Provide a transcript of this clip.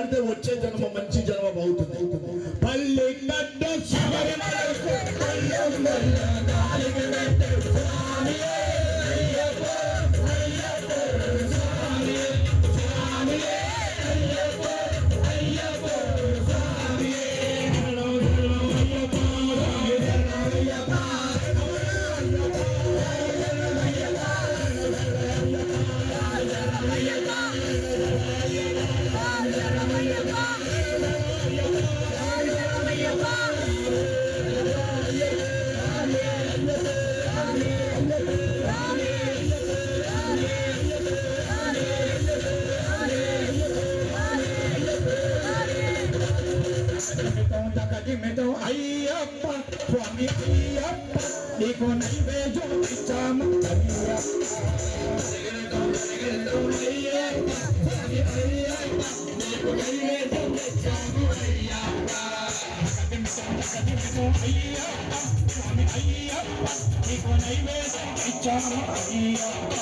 పాడితే వచ్చే జన్మ మంచి జన్మ అవుతుంది. పల్లి గడ్డ అయ్యప్ప స్వామి అయ్యప్ప నీకు నైవేద్యం ఇచ్చాము అయ్యప్ప నీకు నైవేద్యం ఇచ్చాము అయ్యప్ప అయ్యప్ప స్వామి అయ్యప్ప నీకు నైవేద్యం ఇచ్చాము అయ్యప్ప